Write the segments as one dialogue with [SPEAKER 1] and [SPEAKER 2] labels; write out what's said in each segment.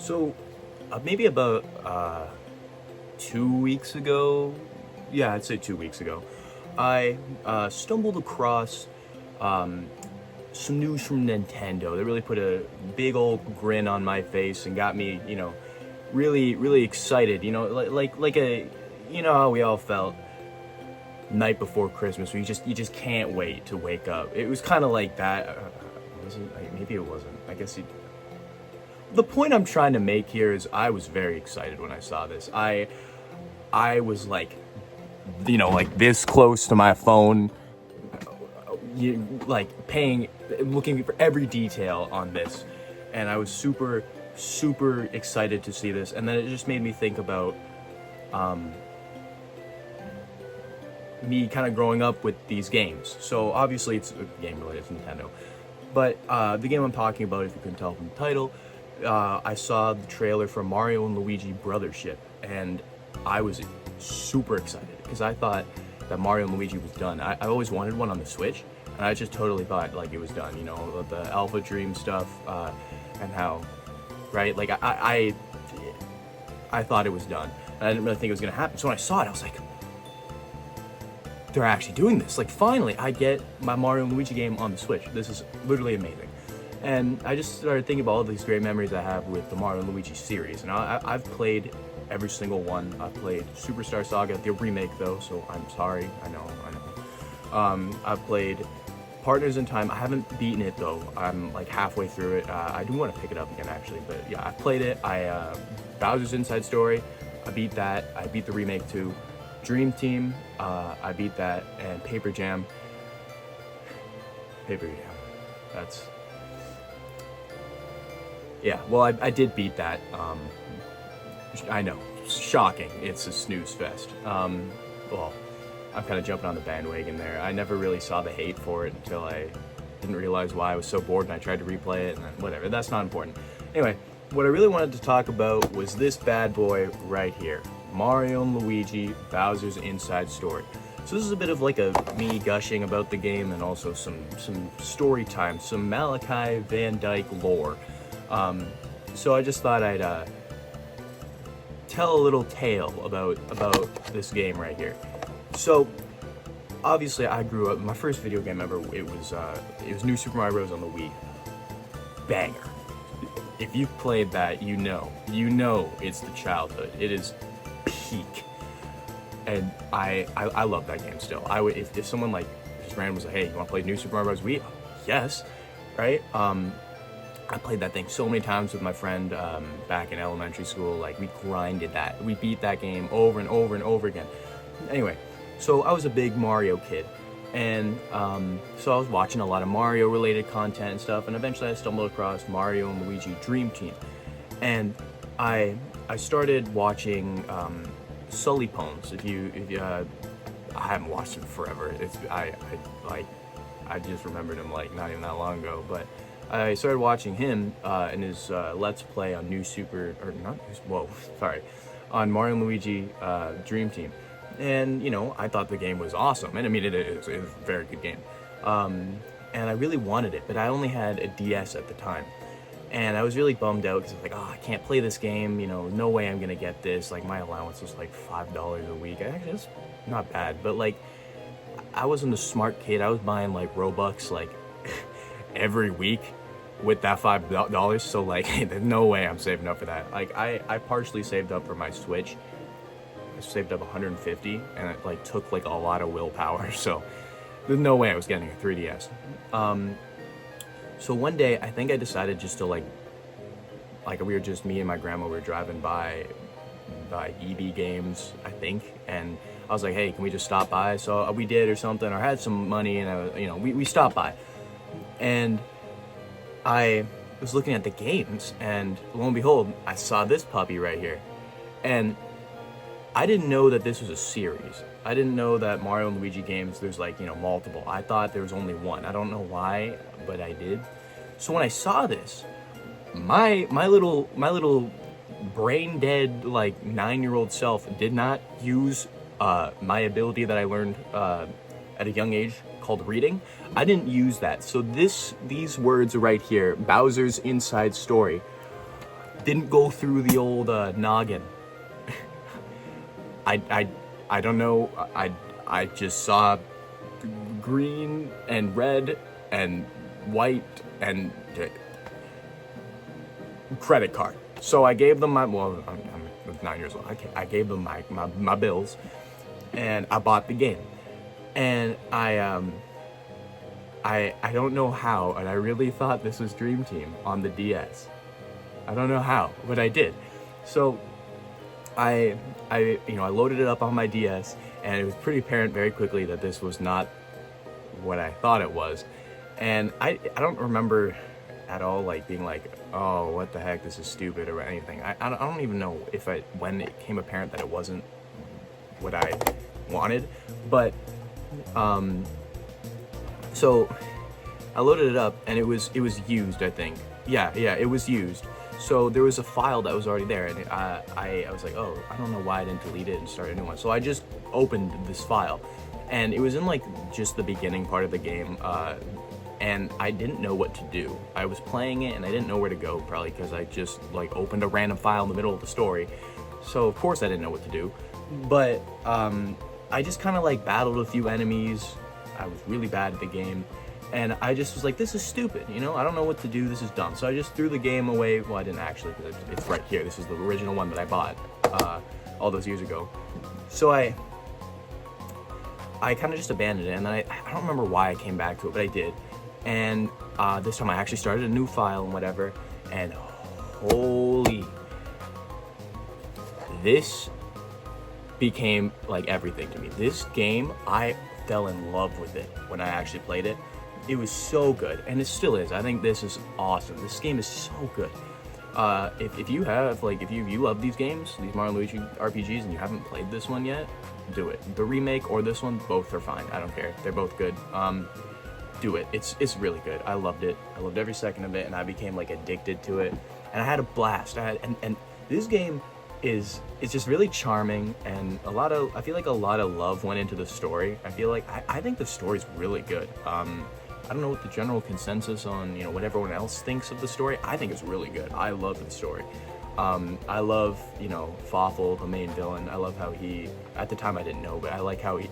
[SPEAKER 1] So, maybe about 2 weeks ago, yeah, I'd say 2 weeks ago, I stumbled across um, some news from Nintendo that really put a big old grin on my face and got me, really, really excited. Like a, how we all felt night before Christmas, where you just can't wait to wake up. It was kind of like that. Was it? Maybe it wasn't. I guess the point I'm trying to make here is I was very excited when I saw this. I was like, like this close to my phone, looking for every detail on this, and I was super, super excited to see this. And then it just made me think about me kind of growing up with these games. So obviously it's a game related to Nintendo, but the game I'm talking about, if you couldn't tell from the title, I saw the trailer for Mario and Luigi Brothership, and I was super excited because I thought that Mario and Luigi was done. I always wanted one on the Switch, and I just totally thought like it was done. The Alpha Dream stuff, and how, right? Like I thought it was done, and I didn't really think it was gonna happen. So when I saw it, I was like, they're actually doing this. Like, finally, I get my Mario and Luigi game on the Switch. This is literally amazing. And I just started thinking about all these great memories I have with the Mario and Luigi series. And I've played every single one. I've played Superstar Saga, the remake though, so I'm sorry. I know. I've played Partners in Time. I haven't beaten it though. I'm like halfway through it. I do want to pick it up again actually, but yeah, I've played it. Bowser's Inside Story, I beat that. I beat the remake too. Dream Team, I beat that, and Paper Jam. That's, yeah, well, I did beat that. I know, shocking, it's a snooze fest. Well, I'm kind of jumping on the bandwagon there. I never really saw the hate for it until I didn't realize why I was so bored, and I tried to replay it, and then whatever, that's not important. Anyway, what I really wanted to talk about was this bad boy right here. Mario and Luigi, Bowser's Inside Story. So this is a bit of like a me gushing about the game, and also some story time, some Malachi Van Dyke lore. So I just thought I'd tell a little tale about this game right here. So obviously I grew up, my first video game ever, it was New Super Mario Bros. On the Wii. Banger. If you've played that, you know it's the childhood. It is peak, and I love that game still. I would, if someone like just random was like, hey, you want to play New Super Mario Bros. Wii? Yes, right? I played that thing so many times with my friend back in elementary school. Like, we grinded that. We beat that game over and over and over again. Anyway, so I was a big Mario kid, and so I was watching a lot of Mario related content and stuff, and eventually I stumbled across Mario and Luigi Dream Team, and I started watching Sully Pones. If you I haven't watched him forever. I just remembered him like not even that long ago, but I started watching him in his Let's Play on on Mario and Luigi Dream Team, and I thought the game was awesome, and I mean it is a very good game, and I really wanted it, but I only had a DS at the time. And I was really bummed out because I was like, oh, I can't play this game, no way I'm gonna get this. Like, my allowance was like $5 a week. Actually, that's not bad, but like, I wasn't a smart kid. I was buying like Robux like every week with that $5. So like, there's no way I'm saving up for that. Like, I partially saved up for my Switch. I saved up 150, and it like took like a lot of willpower. So there's no way I was getting a 3DS. So one day, I think I decided just to like we were just, me and my grandma were driving by EB Games, I think, and I was like, hey, can we just stop by? So we did, or something, or had some money, and we stopped by, and I was looking at the games, and lo and behold, I saw this puppy right here, and I didn't know that this was a series. I didn't know that Mario and Luigi games, there's like, multiple. I thought there was only one. I don't know why, but I did. So when I saw this, my little brain dead like 9-year-old self did not use my ability that I learned at a young age called reading. I didn't use that. So these words right here, Bowser's Inside Story, didn't go through the old noggin. I don't know. I just saw green and red and white and credit card. So I gave them I'm 9 years old. I gave them my bills, and I bought the game. And I don't know how, and I really thought this was Dream Team on the DS. I don't know how, but I did. So I loaded it up on my DS, and it was pretty apparent very quickly that this was not what I thought it was. And I don't remember at all like being like, oh, what the heck, this is stupid or anything. I don't even know if when it became apparent that it wasn't what I wanted. But so I loaded it up, and it was used, I think. Yeah, it was used. So there was a file that was already there, and I was like, oh, I don't know why I didn't delete it and start a new one. So I just opened this file, and it was in like just the beginning part of the game, and I didn't know what to do. I was playing it, and I didn't know where to go, probably because I just like opened a random file in the middle of the story. So of course I didn't know what to do, but I just kind of like battled a few enemies. I was really bad at the game. And I just was like, this is stupid, you know? I don't know what to do, this is dumb. So I just threw the game away. Well, I didn't actually, because it's right here. This is the original one that I bought all those years ago. So I kind of just abandoned it, and then I don't remember why I came back to it, but I did. And this time I actually started a new file and whatever, and holy, this became like everything to me. This game, I fell in love with it when I actually played it. It was so good, and it still is. I think this is awesome. This game is so good. If you have, like, if you love these games, these Mario & Luigi RPGs, and you haven't played this one yet, do it. The remake or this one, both are fine. I don't care. They're both good. Do it. It's really good. I loved it. I loved every second of it, and I became like addicted to it, and I had a blast. And this game is just really charming, and I feel like a lot of love went into the story. I think the story's really good. I don't know what the general consensus on, you know, what everyone else thinks of the story. I think it's really good. I love the story. I love, you know, Fawful, the main villain. I love how he, at the time I didn't know, but I like how he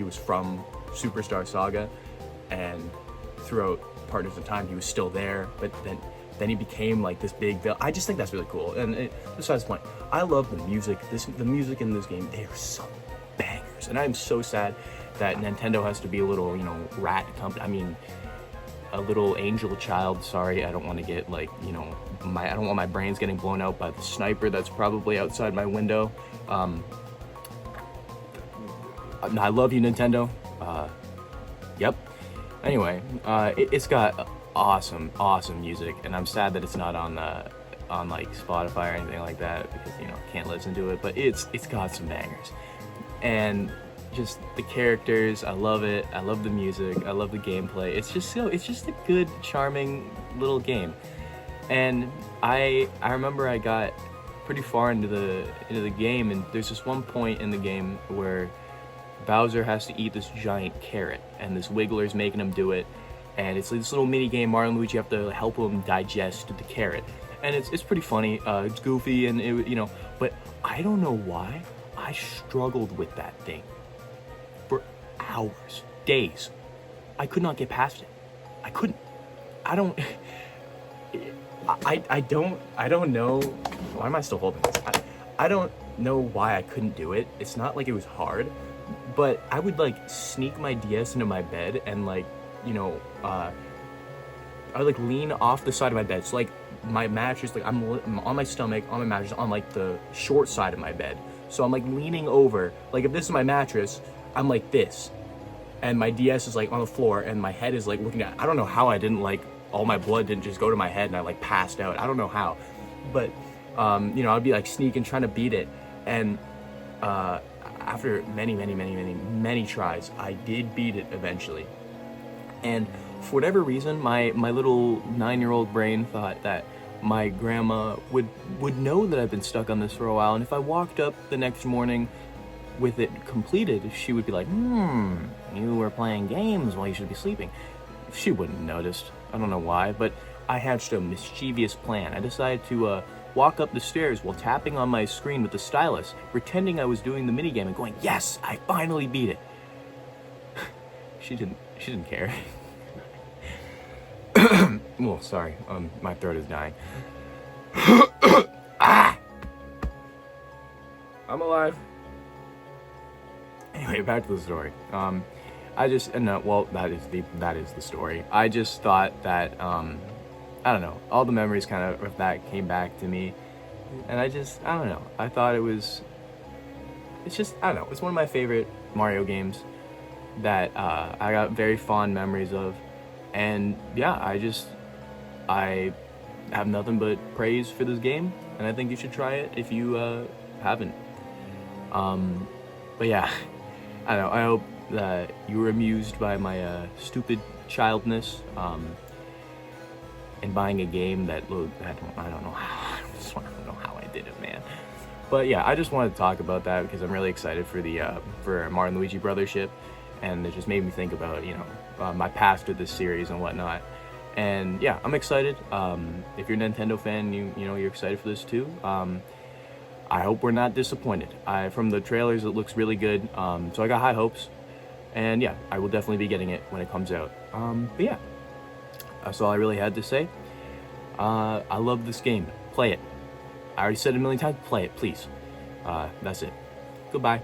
[SPEAKER 1] was from Superstar Saga, and throughout part of the time he was still there, but then he became like this big villain. I just think that's really cool. And besides the point, I love the music. The music in this game, they are some bangers. And I'm so sad that Nintendo has to be a little, you know, rat company. I mean, a little angel child. Sorry, I don't want to get like, you know, I don't want my brains getting blown out by the sniper that's probably outside my window. I love you, Nintendo. Yep. Anyway, it's got awesome music, and I'm sad that it's not on like Spotify or anything like that, because, you know, can't listen to it. But it's got some bangers, and just the characters, I love it. I love the music. I love the gameplay. It's just a good, charming little game. And I remember I got pretty far into the game, and there's this one point in the game where Bowser has to eat this giant carrot, and this Wiggler's making him do it. And it's like this little mini game. Mario and Luigi have to help him digest the carrot, and it's pretty funny. It's goofy, and you know, but I don't know why I struggled with that thing for hours, days. I could not get past it. I couldn't. I don't know. Why am I still holding this? I don't know why I couldn't do it. It's not like it was hard, but I would like sneak my DS into my bed and like, you know, I would like lean off the side of my bed. So like my mattress, like I'm on my stomach, on my mattress, on like the short side of my bed. So I'm like leaning over. Like if this is my mattress, I'm like this, and my DS is like on the floor, and my head is like looking at. I don't know how I didn't like all my blood didn't just go to my head and I like passed out. I don't know how, but you know, I'd be like sneaking, trying to beat it, and after many tries, I did beat it eventually. And for whatever reason, my little 9-year-old brain thought that my grandma would know that I've been stuck on this for a while, and if I walked up the next morning with it completed, she would be like, you were playing games while you should be sleeping. She wouldn't have noticed. I don't know why, but I hatched a mischievous plan. I decided to walk up the stairs while tapping on my screen with the stylus, pretending I was doing the minigame and going, "Yes, I finally beat it." She didn't care. Well, sorry, my throat is dying. Ah! I'm alive. Anyway, back to the story. I just well, that is the story. I just thought that I don't know, all the memories kind of that came back to me, and I don't know. I thought it's just, I don't know. It's one of my favorite Mario games that I got very fond memories of, and yeah, I have nothing but praise for this game, and I think you should try it if you haven't. But yeah, I don't know. I hope that you were amused by my stupid childness in buying a game that I don't know how. I don't know how I did it, man. But yeah, I just wanted to talk about that because I'm really excited for the for Mario and Luigi Brothership, and it just made me think about my past with this series and whatnot. And yeah, I'm excited. If you're a Nintendo fan, you're excited for this too. I hope we're not disappointed. From the trailers, it looks really good. So I got high hopes, and yeah, I will definitely be getting it when it comes out. But yeah, that's all I really had to say. I love this game. Play it. I already said it a million times. Play it, please. That's it. Goodbye.